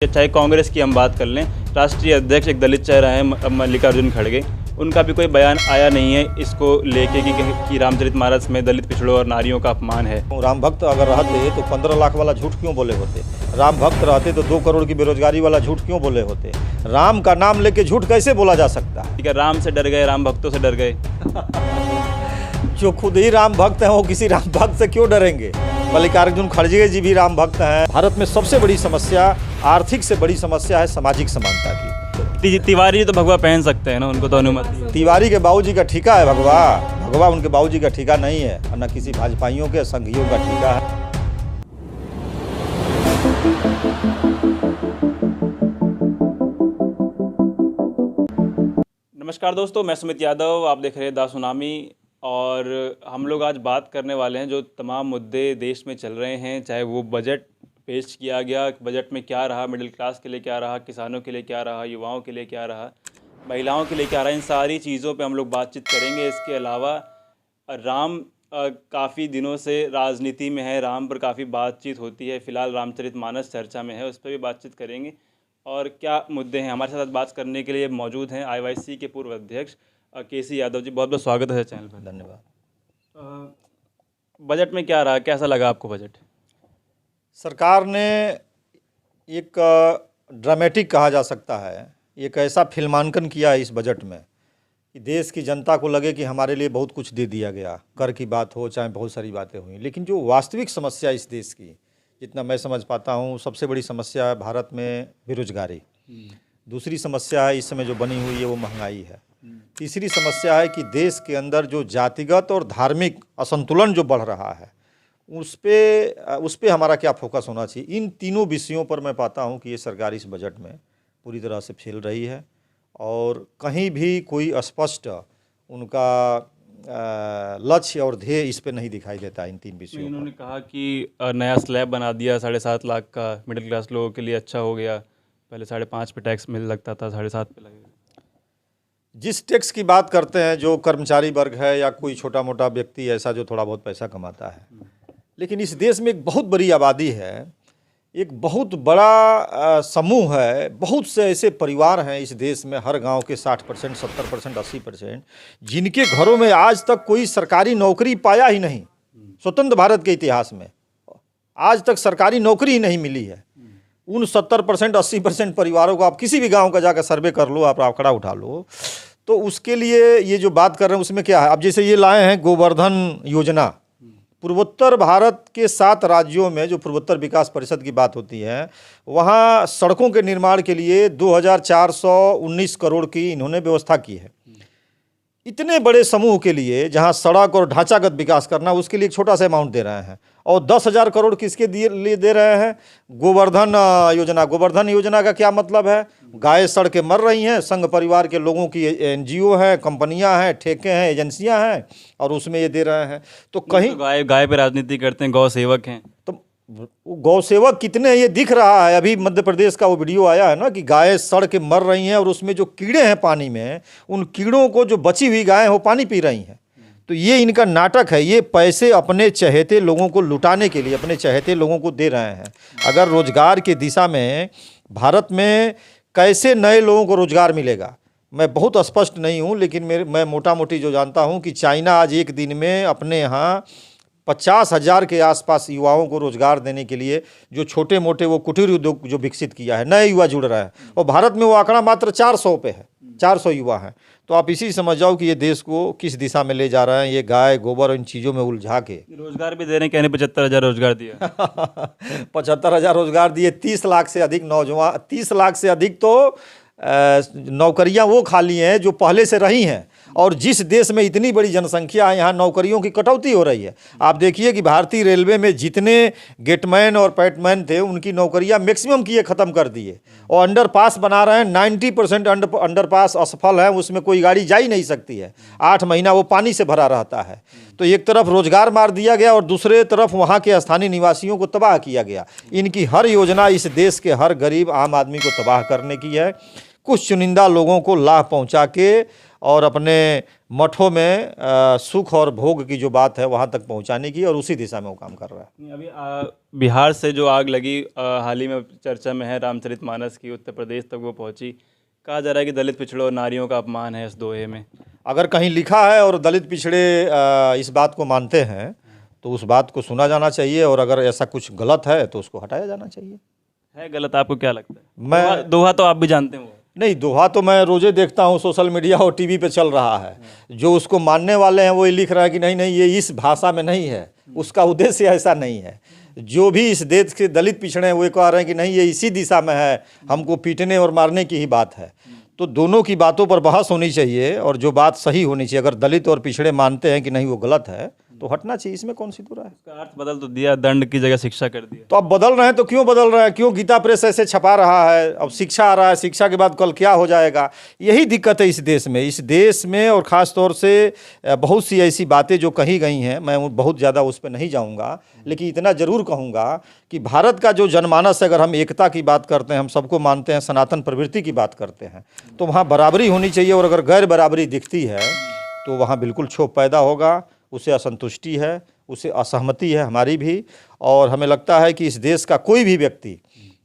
चाहे कांग्रेस की हम बात कर लें, राष्ट्रीय अध्यक्ष एक दलित चेहरा है मल्लिकार्जुन खड़गे, उनका भी कोई बयान आया नहीं है इसको लेके कि रामचरितमानस में दलित पिछड़ों और नारियों का अपमान है। राम भक्त अगर रहते तो 15 लाख वाला झूठ क्यों बोले होते? राम भक्त रहते तो 2 करोड़ की बेरोजगारी वाला झूठ क्यों बोले होते? राम का नाम लेके झूठ कैसे बोला जा सकता है? ठीक है, राम से डर गए, राम भक्तों से डर गए। जो खुद ही राम भक्त हैं वो किसी राम भक्त से क्यों डरेंगे? मल्लिकार्जुन खड़गे जी भी राम भक्त हैं। भारत में सबसे बड़ी समस्या, आर्थिक से बड़ी समस्या है सामाजिक समानता की। तिवारी तो भगवा पहन सकते हैं ना, उनको तो अनुमति। तिवारी के बाबूजी का ठिका है भगवा उनके बाबूजी का ठिका नहीं है, और न किसी भाजपाइयों के संघियों का ठिका है। नमस्कार दोस्तों, मैं सुमित यादव, आप देख रहे हैं द सुनामी। और हम लोग आज बात करने वाले हैं जो तमाम मुद्दे देश में चल रहे हैं, चाहे वो बजट पेश किया गया, बजट में क्या रहा, मिडिल क्लास के लिए क्या रहा, किसानों के लिए क्या रहा, युवाओं के लिए क्या रहा, महिलाओं के लिए क्या रहा, इन सारी चीज़ों पे हम लोग बातचीत करेंगे। इसके अलावा राम काफ़ी दिनों से राजनीति में है, राम पर काफ़ी बातचीत होती है, फ़िलहाल रामचरितमानस चर्चा में है, उस पर भी बातचीत करेंगे और क्या मुद्दे हैं। हमारे साथ बात करने के लिए मौजूद हैं IYC के पूर्व अध्यक्ष केसी यादव जी। बहुत बहुत स्वागत है चैनल पर। धन्यवाद। बजट में क्या रहा, कैसा लगा आपको बजट? सरकार ने एक ड्रामेटिक कहा जा सकता है, एक ऐसा फिल्मांकन किया है इस बजट में कि देश की जनता को लगे कि हमारे लिए बहुत कुछ दे दिया गया। कर की बात हो, चाहे बहुत सारी बातें हुई, लेकिन जो वास्तविक समस्या इस देश की, जितना मैं समझ पाता हूँ, सबसे बड़ी समस्या है भारत में बेरोजगारी। दूसरी समस्या है इस समय जो बनी हुई है वो महंगाई है। तीसरी समस्या है कि देश के अंदर जो जातिगत और धार्मिक असंतुलन जो बढ़ रहा है, उस पे हमारा क्या फोकस होना चाहिए। इन तीनों विषयों पर मैं पाता हूँ कि ये सरकार इस बजट में पूरी तरह से फेल रही है और कहीं भी कोई स्पष्ट उनका लक्ष्य और ध्येय इस पे नहीं दिखाई देता इन 3 विषयों। इन्होंने कहा कि नया स्लैब बना दिया 7.5 लाख का, मिडिल क्लास लोगों के लिए अच्छा हो गया। पहले 5.5 पे टैक्स मिल लगता था, 7.5 पे लगेगा। जिस टैक्स की बात करते हैं, जो कर्मचारी वर्ग है या कोई छोटा मोटा व्यक्ति ऐसा जो थोड़ा बहुत पैसा कमाता है, लेकिन इस देश में एक बहुत बड़ी आबादी है, एक बहुत बड़ा समूह है, बहुत से ऐसे परिवार हैं इस देश में, हर गांव के 60%, 70%, 80%, जिनके घरों में आज तक कोई सरकारी नौकरी पाया ही नहीं। स्वतंत्र भारत के इतिहास में आज तक सरकारी नौकरी ही नहीं मिली है। उन 70%, 80% परिवारों को आप किसी भी गांव का जाकर सर्वे कर लो, आप आंकड़ा उठा लो, तो उसके लिए ये जो बात कर रहे हैं उसमें क्या है। अब जैसे ये लाए हैं गोवर्धन योजना, पूर्वोत्तर भारत के 7 राज्यों में जो पूर्वोत्तर विकास परिषद की बात होती है, वहाँ सड़कों के निर्माण के लिए 2419 करोड़ की इन्होंने व्यवस्था की है। इतने बड़े समूह के लिए जहाँ सड़क और ढांचागत विकास करना, उसके लिए एक छोटा सा अमाउंट दे रहे हैं। और 10,000 करोड़ किसके लिए दे रहे हैं? गोवर्धन योजना। गोवर्धन योजना का क्या मतलब है? गाय सड़ के मर रही हैं, संघ परिवार के लोगों की NGO है, कंपनियां हैं, ठेके हैं, एजेंसियां हैं, और उसमें ये दे रहे हैं। तो कहीं तो गाय पे राजनीति करते हैं, गौ सेवक हैं। तो गौ सेवक कितने ये दिख रहा है। अभी मध्य प्रदेश का वो वीडियो आया है ना कि गाय सड़ के मर रही हैं और उसमें जो कीड़े हैं पानी में, उन कीड़ों को जो बची हुई गाय है वो पानी पी रही हैं। तो ये इनका नाटक है। ये पैसे अपने चहेते लोगों को लुटाने के लिए अपने चहेते लोगों को दे रहे हैं। अगर रोजगार की दिशा में भारत में कैसे नए लोगों को रोजगार मिलेगा, मैं बहुत स्पष्ट नहीं हूँ, लेकिन मैं मोटा मोटी जो जानता हूँ कि चाइना आज एक दिन में अपने यहाँ 50,000 के आसपास युवाओं को रोजगार देने के लिए जो छोटे मोटे वो कुटीर उद्योग जो विकसित किया है, नए युवा जुड़ रहे हैं, और भारत में वो आंकड़ा मात्र 400 पे है, 400 युवा हैं। तो आप इसी समझ जाओ कि ये देश को किस दिशा में ले जा रहे हैं। ये गाय गोबर और इन चीज़ों में उलझा के रोजगार भी दे रहे हैं, कहने 75,000 रोजगार दिया। 75,000 रोजगार दिए। 30 लाख से अधिक नौजवान, 30 लाख से अधिक तो नौकरियां वो खाली हैं जो पहले से रही हैं। और जिस देश में इतनी बड़ी जनसंख्या है, यहाँ नौकरियों की कटौती हो रही है। आप देखिए कि भारतीय रेलवे में जितने गेटमैन और पैटमैन थे, उनकी नौकरियां मैक्सिमम किए ख़त्म कर दिए, और अंडरपास बना रहे हैं। 90% अंडरपास असफल है, उसमें कोई गाड़ी जा ही नहीं सकती है। 8 महीना वो पानी से भरा रहता है। तो एक तरफ रोजगार मार दिया गया और दूसरे तरफ वहाँ के स्थानीय निवासियों को तबाह किया गया। इनकी हर योजना इस देश के हर गरीब आम आदमी को तबाह करने की है। कुछ चुनिंदा लोगों को लाभ पहुंचा के और अपने मठों में सुख और भोग की जो बात है वहां तक पहुंचाने की, और उसी दिशा में वो काम कर रहा है। नहीं, अभी बिहार से जो आग लगी हाल ही में चर्चा में है, रामचरितमानस की उत्तर प्रदेश तक वो पहुंची। कहा जा रहा है कि दलित पिछड़ों और नारियों का अपमान है इस दोहे में। अगर कहीं लिखा है और दलित पिछड़े इस बात को मानते हैं तो उस बात को सुना जाना चाहिए, और अगर ऐसा कुछ गलत है तो उसको हटाया जाना चाहिए। है गलत? आपको क्या लगता है? मैं दोहा तो आप भी जानते हो। नहीं, दोहा तो मैं रोजे देखता हूँ, सोशल मीडिया और टीवी पे चल रहा है। जो उसको मानने वाले हैं वो ये लिख रहा है कि नहीं नहीं, ये इस भाषा में नहीं है, उसका उद्देश्य ऐसा नहीं है। जो भी इस देश के दलित पिछड़े हैं वो कह रहे हैं कि नहीं, ये इसी दिशा में है, हमको पीटने और मारने की ही बात है। तो दोनों की बातों पर बहस होनी चाहिए, और जो बात सही होनी चाहिए। अगर दलित और पिछड़े मानते हैं कि नहीं वो गलत है तो हटना चाहिए, इसमें कौन सी बुरा है। उसका अर्थ बदल तो दिया, दंड की जगह शिक्षा कर दिया। तो अब बदल रहे हैं तो क्यों बदल रहे हैं? क्यों गीता प्रेस ऐसे छपा रहा है? अब शिक्षा आ रहा है, शिक्षा के बाद कल क्या हो जाएगा? यही दिक्कत है इस देश में। इस देश में और ख़ास तौर से बहुत सी ऐसी बातें जो कही गई हैं, मैं बहुत ज़्यादा उस पर नहीं जाऊँगा, लेकिन इतना ज़रूर कहूँगा कि भारत का जो जनमानस है, अगर हम एकता की बात करते हैं, हम सबको मानते हैं, सनातन प्रवृत्ति की बात करते हैं, तो वहाँ बराबरी होनी चाहिए। और अगर गैर बराबरी दिखती है तो वहाँ बिल्कुल क्षोभ पैदा होगा, उसे असंतुष्टि है, उसे असहमति है हमारी भी। और हमें लगता है कि इस देश का कोई भी व्यक्ति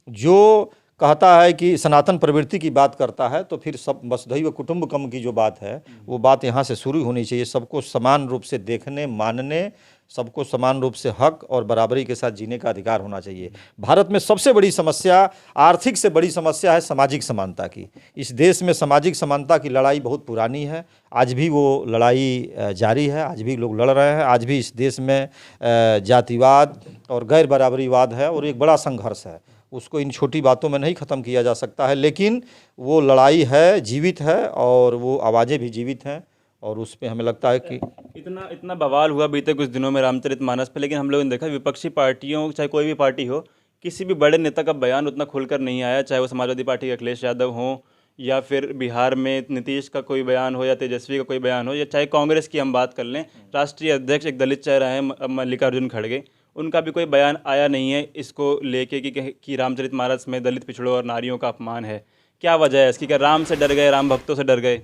जो कहता है कि सनातन प्रवृत्ति की बात करता है, तो फिर सब वसुधैव कुटुंबकम की जो बात है वो बात यहाँ से शुरू होनी चाहिए। सबको समान रूप से देखने, मानने, सबको समान रूप से हक और बराबरी के साथ जीने का अधिकार होना चाहिए। भारत में सबसे बड़ी समस्या, आर्थिक से बड़ी समस्या है सामाजिक समानता की। इस देश में सामाजिक समानता की लड़ाई बहुत पुरानी है, आज भी वो लड़ाई जारी है, आज भी लोग लड़ रहे हैं। आज भी इस देश में जातिवाद और गैर बराबरीवाद है और एक बड़ा संघर्ष है। उसको इन छोटी बातों में नहीं ख़त्म किया जा सकता है, लेकिन वो लड़ाई है, जीवित है, और वो आवाज़ें भी जीवित हैं। और उस पे हमें लगता है कि इतना बवाल हुआ बीते कुछ दिनों में रामचरितमानस पे, लेकिन हम लोगों ने देखा विपक्षी पार्टियों, चाहे कोई भी पार्टी हो, किसी भी बड़े नेता का बयान उतना खुलकर नहीं आया। चाहे वो समाजवादी पार्टी के अखिलेश यादव हों, या फिर बिहार में नीतीश का कोई बयान हो, या तेजस्वी का कोई बयान हो, या चाहे कांग्रेस की हम बात कर लें, राष्ट्रीय अध्यक्ष एक दलित चेहरा है मल्लिकार्जुन खड़गे, उनका भी कोई बयान आया नहीं है इसको लेके कि रामचरितमानस में दलित पिछड़ों और नारियों का अपमान है। क्या वजह है इसकी? क्या राम से डर गए, राम भक्तों से डर गए?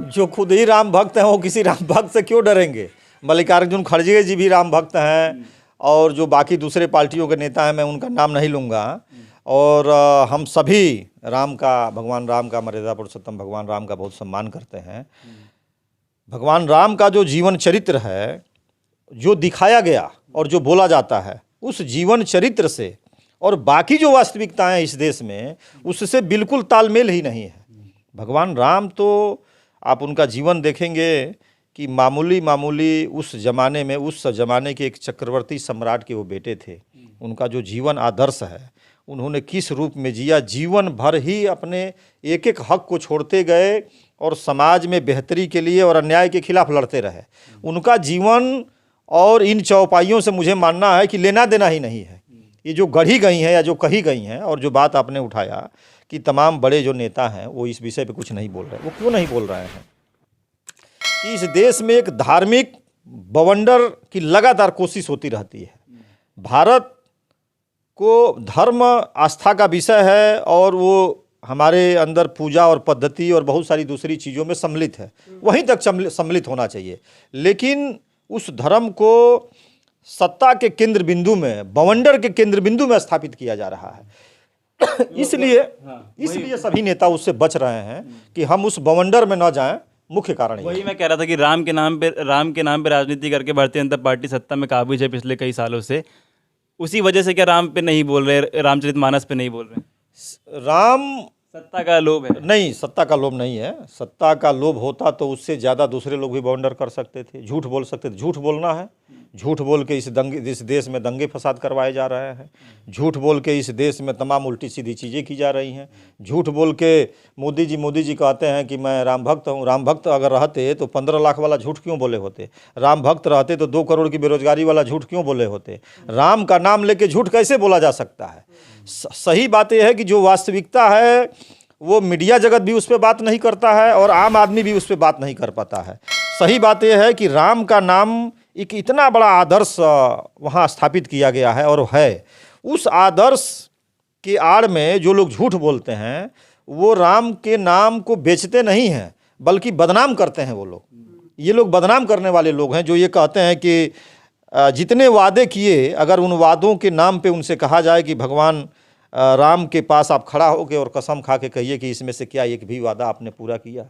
जो खुद ही राम भक्त हैं वो किसी राम भक्त से क्यों डरेंगे? मल्लिकार्जुन खड़गे जी भी राम भक्त हैं, और जो बाकी दूसरे पार्टियों के नेता हैं, मैं उनका नाम नहीं लूँगा। और हम सभी राम का, भगवान राम का, मर्यादा पुरुषोत्तम भगवान राम का बहुत सम्मान करते हैं। भगवान राम का जो जीवन चरित्र है, जो दिखाया गया और जो बोला जाता है, उस जीवन चरित्र से और बाकी जो वास्तविकताएं इस देश में, उससे बिल्कुल तालमेल ही नहीं है। भगवान राम तो आप उनका जीवन देखेंगे कि मामूली उस ज़माने में, उस ज़माने के एक चक्रवर्ती सम्राट के वो बेटे थे। उनका जो जीवन आदर्श है, उन्होंने किस रूप में जिया, जीवन भर ही अपने एक एक हक को छोड़ते गए और समाज में बेहतरी के लिए और अन्याय के खिलाफ लड़ते रहे। उनका जीवन और इन चौपाइयों से मुझे मानना है कि लेना देना ही नहीं है। ये जो गढ़ी गई हैं या जो कही गई हैं, और जो बात आपने उठाया कि तमाम बड़े जो नेता हैं वो इस विषय पे कुछ नहीं बोल रहे, वो क्यों नहीं बोल रहे हैं? कि इस देश में एक धार्मिक बवंडर की लगातार कोशिश होती रहती है। भारत को धर्म आस्था का विषय है, और वो हमारे अंदर पूजा और पद्धति और बहुत सारी दूसरी चीज़ों में सम्मिलित है, वहीं तक सम्मिलित होना चाहिए। लेकिन उस धर्म को सत्ता के केंद्र बिंदु में, बवंडर के केंद्र बिंदु में स्थापित किया जा रहा है। इसलिए सभी नेता उससे बच रहे हैं कि हम उस बवंडर में न जाएं। मुख्य कारण वही मैं कह रहा था कि राम के नाम पे राजनीति करके भारतीय जनता पार्टी सत्ता में काबिज है पिछले कई सालों से। उसी वजह से क्या राम पे नहीं बोल रहे, रामचरितमानस पे नहीं बोल रहे? राम सत्ता का लोभ है? नहीं, सत्ता का लोभ नहीं है। सत्ता का लोभ होता तो उससे ज़्यादा दूसरे लोग भी बवंडर कर सकते थे, झूठ बोल सकते थे। झूठ बोलना है, झूठ बोल के इस देश में दंगे फसाद करवाए जा रहे हैं। झूठ बोल के इस देश में तमाम उल्टी सीधी चीज़ें की जा रही हैं। झूठ बोल के मोदी जी कहते हैं कि मैं राम भक्त हूँ। राम भक्त अगर रहते तो 15 लाख वाला झूठ क्यों बोले होते? राम भक्त रहते तो 2 करोड़ की बेरोजगारी वाला झूठ क्यों बोले होते? राम का नाम लेके झूठ कैसे बोला जा सकता है? सही बात यह है कि जो वास्तविकता है वो मीडिया जगत भी उस पर बात नहीं करता है, और आम आदमी भी उस पर बात नहीं कर पाता है। सही बात यह है कि राम का नाम एक इतना बड़ा आदर्श वहाँ स्थापित किया गया है, और है उस आदर्श के आड़ में जो लोग झूठ बोलते हैं वो राम के नाम को बेचते नहीं हैं बल्कि बदनाम करते हैं वो लोग। ये लोग बदनाम करने वाले लोग हैं जो ये कहते हैं कि जितने वादे किए, अगर उन वादों के नाम पे उनसे कहा जाए कि भगवान राम के पास आप खड़ा होके और कसम खा के कहिए कि इसमें से क्या एक भी वादा आपने पूरा किया।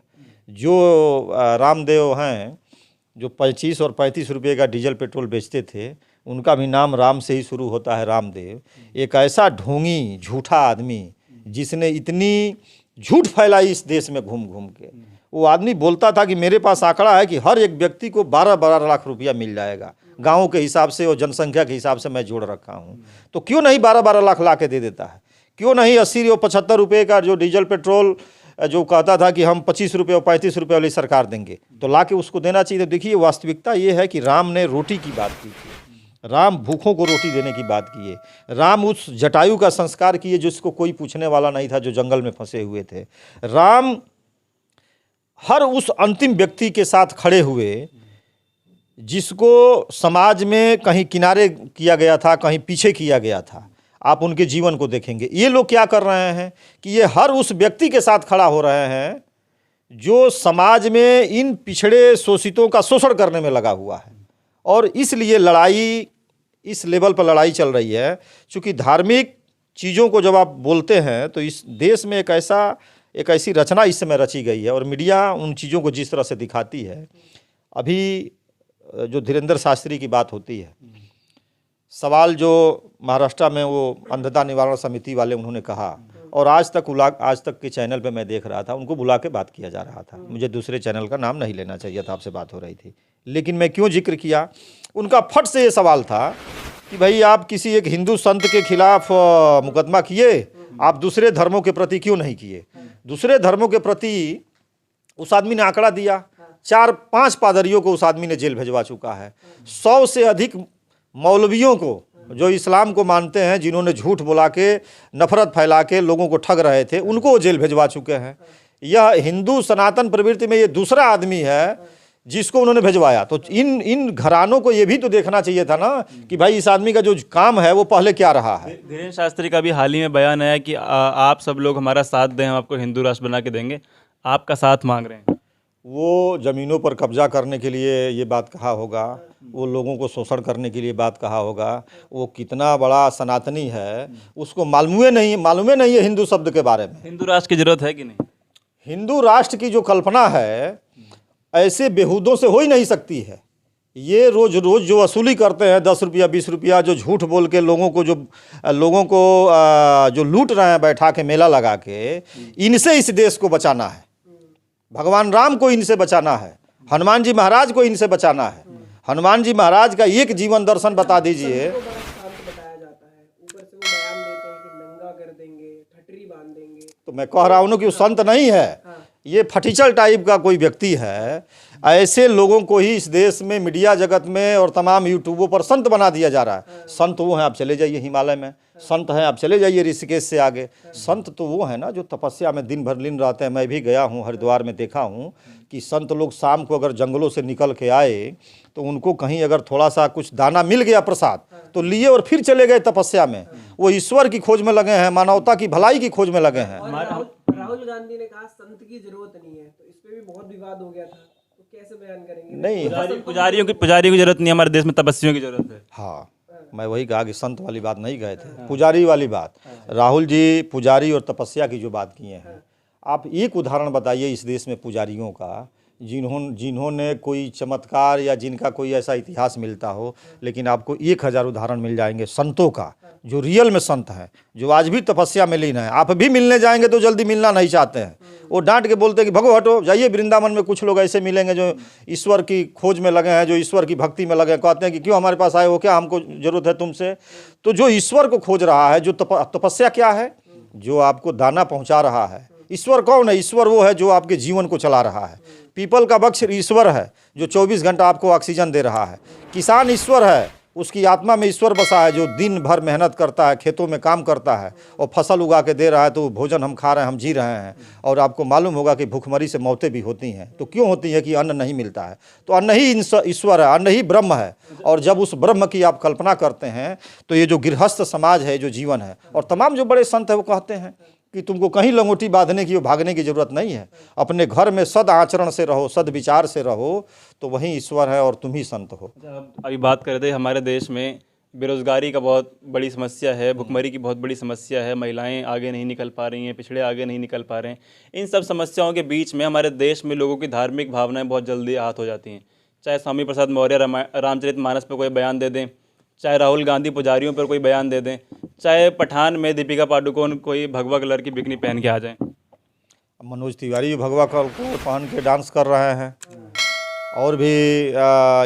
जो रामदेव हैं जो 25 और 35 रुपये का डीजल पेट्रोल बेचते थे, उनका भी नाम राम से ही शुरू होता है, रामदेव। एक ऐसा ढोंगी झूठा आदमी जिसने इतनी झूठ फैलाई इस देश में घूम घूम के। वो आदमी बोलता था कि मेरे पास आंकड़ा है कि हर एक व्यक्ति को 12-12 लाख रुपया मिल जाएगा, गाँव के हिसाब से और जनसंख्या के हिसाब से मैं जोड़ रखा हूँ। तो क्यों नहीं 12-12 लाख ला के दे देता है? क्यों नहीं 80 और 75 रुपये का जो डीजल पेट्रोल जो कहता था कि हम 25 रुपये और 35 रुपये वाली सरकार देंगे, तो ला के उसको देना चाहिए। तो देखिए वास्तविकता ये है कि राम ने रोटी की बात की थी, राम भूखों को रोटी देने की बात किए, राम उस जटायु का संस्कार किए जिसको कोई पूछने वाला नहीं था, जो जंगल में फंसे हुए थे। राम हर उस अंतिम व्यक्ति के साथ खड़े हुए जिसको समाज में कहीं किनारे किया गया था, कहीं पीछे किया गया था। आप उनके जीवन को देखेंगे, ये लोग क्या कर रहे हैं कि ये हर उस व्यक्ति के साथ खड़ा हो रहे हैं जो समाज में इन पिछड़े शोषितों का शोषण करने में लगा हुआ है। और इसलिए लड़ाई इस लेवल पर लड़ाई चल रही है। चूँकि धार्मिक चीज़ों को जब आप बोलते हैं तो इस देश में एक ऐसी रचना इस समय रची गई है और मीडिया उन चीज़ों को जिस तरह से दिखाती है। अभी जो धीरेंद्र शास्त्री की बात होती है, सवाल जो महाराष्ट्र में वो अंधता निवारण समिति वाले उन्होंने कहा, और आज तक के चैनल पे मैं देख रहा था उनको बुला के बात किया जा रहा था। मुझे दूसरे चैनल का नाम नहीं लेना चाहिए था, आपसे बात हो रही थी, लेकिन मैं क्यों जिक्र किया। उनका फट से ये सवाल था कि भाई आप किसी एक हिंदू संत के खिलाफ मुकदमा किए, आप दूसरे धर्मों के प्रति क्यों नहीं किए। दूसरे धर्मों के प्रति उस आदमी ने आंकड़ा दिया, 4-5 पादरियों को उस आदमी ने जेल भिजवा चुका है। 100 से अधिक मौलवियों को जो इस्लाम को मानते हैं, जिन्होंने झूठ बुला के नफरत फैला के लोगों को ठग रहे थे, उनको वो जेल भिजवा चुके हैं। यह हिंदू सनातन प्रवृत्ति में ये दूसरा आदमी है जिसको उन्होंने भिजवाया। तो इन घरानों को ये भी तो देखना चाहिए था ना कि भाई इस आदमी का जो काम है वो पहले क्या रहा है। धीरेंद्र शास्त्री का भी हाल ही में बयान आया कि आप सब लोग हमारा साथ दें, हम आपको हिंदू राष्ट्र बना के देंगे, आपका साथ मांग रहे हैं। वो ज़मीनों पर कब्जा करने के लिए ये बात कहा होगा, वो लोगों को शोषण करने के लिए बात कहा होगा। वो कितना बड़ा सनातनी है उसको मालूम नहीं है हिंदू शब्द के बारे में। हिंदू राष्ट्र की जरूरत है कि नहीं? हिंदू राष्ट्र की जो कल्पना है ऐसे बेहूदों से हो ही नहीं सकती है। ये रोज जो वसूली करते हैं 10 रुपया 20 रुपया, जो झूठ बोल के लोगों को जो लूट रहे हैं बैठा के मेला लगा के, इनसे इस देश को बचाना है। भगवान राम को इनसे बचाना है, हनुमान जी महाराज को इनसे बचाना है। हनुमान जी महाराज का एक जीवन दर्शन बता दीजिए। तो मैं कह रहा हूँ कि वो संत नहीं है, ये फटीचल टाइप का कोई व्यक्ति है। ऐसे लोगों को ही इस देश में मीडिया जगत में और तमाम यूट्यूबों पर संत बना दिया जा रहा है। संत वो हैं, आप चले जाइए हिमालय में, संत हैं आप चले जाइए ऋषिकेश से आगे। संत तो वो है ना जो तपस्या में दिन भर लीन रहते हैं। मैं भी गया हूँ हरिद्वार में, देखा हूँ कि संत लोग शाम को अगर जंगलों से निकल के आए तो उनको कहीं अगर थोड़ा सा कुछ दाना मिल गया प्रसाद तो लिए और फिर चले गए तपस्या में। वो ईश्वर की खोज में लगे हैं, मानवता की भलाई की खोज में लगे हैं। राहुल गांधी ने कहा संत की जरूरत नहीं है, तो इस पे भी बहुत विवाद हो गया था, तो कैसे बयान करेंगे? नहीं, पुजारियों की जरूरत नहीं, हमारे देश में तपस्वियों की जरूरत है। हाँ, मैं वही कहा कि संत वाली बात नहीं गए थे, पुजारी वाली बात। राहुल जी पुजारी और तपस्या की जो बात किए हैं, आप एक उदाहरण बताइए इस देश में पुजारियों का जिन्होंने कोई चमत्कार या जिनका कोई ऐसा इतिहास मिलता हो, लेकिन आपको 1000 उदाहरण मिल जाएंगे संतों का जो रियल में संत हैं, जो आज भी तपस्या में लीन है। आप भी मिलने जाएंगे तो जल्दी मिलना नहीं चाहते हैं, वो डांट के बोलते हैं कि भगो हटो जाइए। वृंदावन में कुछ लोग ऐसे मिलेंगे जो ईश्वर की खोज में लगे हैं, जो ईश्वर की भक्ति में लगे हैं, कहते हैं कि क्यों हमारे पास आए हो, क्या हमको जरूरत है तुमसे। तो जो ईश्वर को खोज रहा है, जो तपस्या क्या है, जो आपको दाना पहुँचा रहा है। ईश्वर कौन है? ईश्वर वो है जो आपके जीवन को चला रहा है। पीपल का वृक्ष ईश्वर है जो 24 घंटा आपको ऑक्सीजन दे रहा है। किसान ईश्वर है, उसकी आत्मा में ईश्वर बसा है, जो दिन भर मेहनत करता है, खेतों में काम करता है और फसल उगा के दे रहा है। तो भोजन हम खा रहे हैं, हम जी रहे हैं। और आपको मालूम होगा कि भूखमरी से मौतें भी होती हैं। तो क्यों होती है? कि अन्न नहीं मिलता है। तो अन्न ही ईश्वर है, अन्न ही ब्रह्म है। और जब उस ब्रह्म की आप कल्पना करते हैं तो ये जो गृहस्थ समाज है, जो जीवन है, और तमाम जो बड़े संत है वो कहते हैं कि तुमको कहीं लंगोटी बांधने की और भागने की ज़रूरत नहीं है। अपने घर में सद आचरण से रहो, सद विचार से रहो, तो वहीं ईश्वर है और तुम ही संत हो। अभी बात कर रहे थे हमारे देश में बेरोज़गारी का बहुत बड़ी समस्या है, भुखमरी की बहुत बड़ी समस्या है, महिलाएं आगे नहीं निकल पा रही हैं, पिछड़े आगे नहीं निकल पा रहे हैं। इन सब समस्याओं के बीच में हमारे देश में लोगों की धार्मिक भावनाएं बहुत जल्दी आहत हो जाती हैं। चाहे स्वामी प्रसाद मौर्य रामचरितमानस पर कोई बयान दे दें, चाहे राहुल गांधी पुजारियों पर कोई बयान दे दें, चाहे पठान में दीपिका पादुकोण कोई भगवा कलर की बिकनी पहन के आ जाएं। मनोज तिवारी भी भगवा कलर पहन के डांस कर रहे हैं, और भी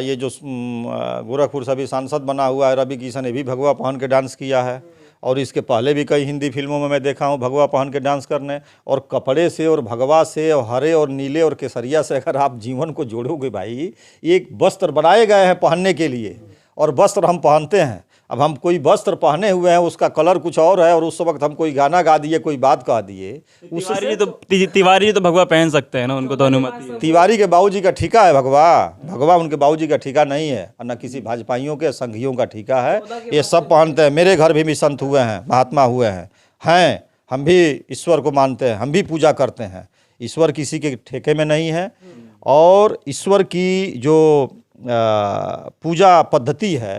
ये जो गोरखपुर से भी सांसद बना हुआ है रवि किशन, ने भी भगवा पहन के डांस किया है। और इसके पहले भी कई हिंदी फिल्मों में मैं देखा हूँ भगवा पहन के डांस करने। और कपड़े से और भगवा से और हरे और नीले और केसरिया से अगर आप जीवन को जोड़ोगे भाई, एक वस्त्र बनाए गए हैं पहनने के लिए, और वस्त्र हम पहनते हैं। अब हम कोई वस्त्र पहने हुए हैं, उसका कलर कुछ और है, और उस वक्त हम कोई गाना गा दिए, कोई बात कह दिए, तिवारी जी तो भगवा पहन सकते हैं ना, उनको तो अनुमति है। तिवारी के बाबूजी का ठेका है भगवा उनके बाबूजी का ठेका नहीं है, और न किसी भाजपाइयों के संघियों का ठेका है। ये सब पहनते हैं। मेरे घर भी संत हुए हैं, महात्मा हुए हैं। हम भी ईश्वर को मानते हैं, हम भी पूजा करते हैं। ईश्वर किसी के ठेके में नहीं है, और ईश्वर की जो पूजा पद्धति है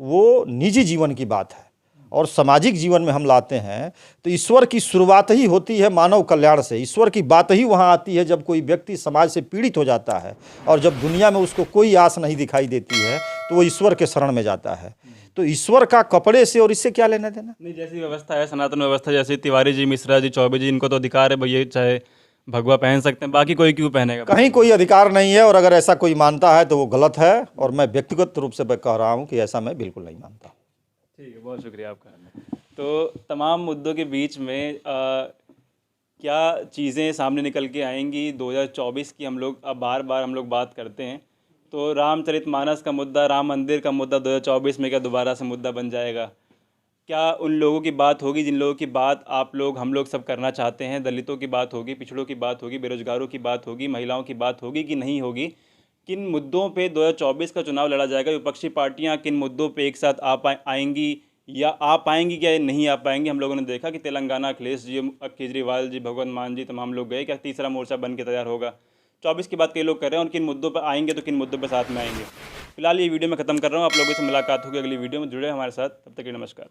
वो निजी जीवन की बात है, और सामाजिक जीवन में हम लाते हैं तो ईश्वर की शुरुआत ही होती है मानव कल्याण से। ईश्वर की बात ही वहाँ आती है जब कोई व्यक्ति समाज से पीड़ित हो जाता है, और जब दुनिया में उसको कोई आस नहीं दिखाई देती है तो वो ईश्वर के शरण में जाता है। तो ईश्वर का कपड़े से और इससे क्या लेना देना। नहीं, जैसी व्यवस्था है सनातन व्यवस्था, जैसे तिवारी जी, मिश्रा जी, चौबे जी, इनको तो अधिकार है भैया, चाहे भगवा पहन सकते हैं, बाकी कोई क्यों पहनेगा? कहीं कोई अधिकार नहीं है, और अगर ऐसा कोई मानता है तो वो गलत है, और मैं व्यक्तिगत रूप से कह रहा हूँ कि ऐसा मैं बिल्कुल नहीं मानता। ठीक है, बहुत शुक्रिया आपका। तो तमाम मुद्दों के बीच में क्या चीज़ें सामने निकल के आएंगी 2024 की, हम लोग अब बार बार हम लोग बात करते हैं। तो रामचरितमानस का मुद्दा, राम मंदिर का मुद्दा 2024 में क्या दोबारा से मुद्दा बन जाएगा? क्या उन लोगों की बात होगी जिन लोगों की बात आप लोग, हम लोग सब करना चाहते हैं? दलितों की बात होगी, पिछड़ों की बात होगी, बेरोजगारों की बात होगी, महिलाओं की बात होगी कि नहीं होगी? किन मुद्दों पे 2024 का चुनाव लड़ा जाएगा? विपक्षी पार्टियां किन मुद्दों पे एक साथ आएंगी, या आ पाएंगी क्या नहीं आ पाएंगी? हम लोगों ने देखा कि तेलंगाना अखिलेश जी, केजरीवाल जी, भगवंत मान जी, तमाम लोग गए। क्या तीसरा मोर्चा बन के तैयार होगा? 24 की बात कई लोग कर रहे हैं, और किन मुद्दों पर आएंगे तो किन मुद्दों पर साथ में आएंगे? फिलहाल ये वीडियो मैं खत्म कर रहा हूँ। आप लोगों से मुलाकात होगी अगली वीडियो में। जुड़े हमारे साथ, तब तक के नमस्कार।